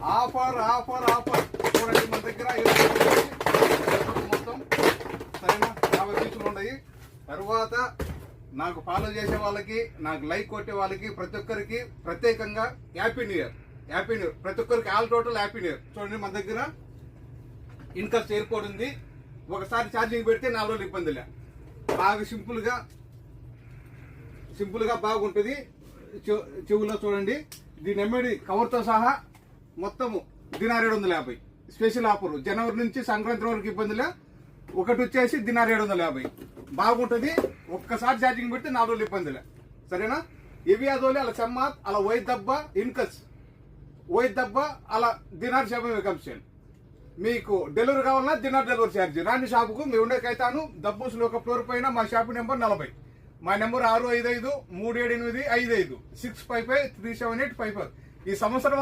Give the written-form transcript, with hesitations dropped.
Offer offer offer చూడండి మన దగ్గర మొత్తం సరేనా 50 పీసులు ఉన్నాయి. తర్వాత నాకు ఫాలో చేసే వాళ్ళకి, నాకు లైక్ కొట్టే వాళ్ళకి, ప్రతి ఒక్కరికి ప్రత్యేకంగా happy new year. Happy new year ప్రతి ఒక్కరికి, all total happy new year. చూడండి మన దగ్గర ఇన్కస్ ఎయిర్పోర్ట్ ఉంది. ఒకసారి ఛార్జింగ్ పెడితే 4 రోజులు ఇబ్బంది లే. బాగా సింపుల్ గా బాగుంటుంది. చెవులో చూడండి, దీని ఎమ్మడి కవర్తో సహా మొత్తము దినార్ 750 స్పెషల్ ఆఫర్. జనవరి నుంచి సంక్రాంతి వరకు ఇబ్బందిలే. ఒకటి వచ్చేసి దినార్ 750 బాగుంటుంది. ఒక్కసారి ఛార్జింగ్ పెడితే 4 రోజులు ఇబ్బందిలే. సరేనా? ఇవి అదోలే అలా సమ్మాత్ అలా వైద్ దబ్బా ఇన్కస్ వైద్ దబ్బా అలా దినార్ సేవ కంప్షన్. మీకు డెలివరీ కావాలన్నా దినార్ డెలివరీ ఛార్జ్. రాని షాపుకు మీ ఉండేకైతాను దబ్బూసులో ఒక ఫ్లోర్ పైన. మా షాపు నెంబర్ 40. మా నెంబర్ 655-378-55 655-378-55. ఈ సంవత్సరం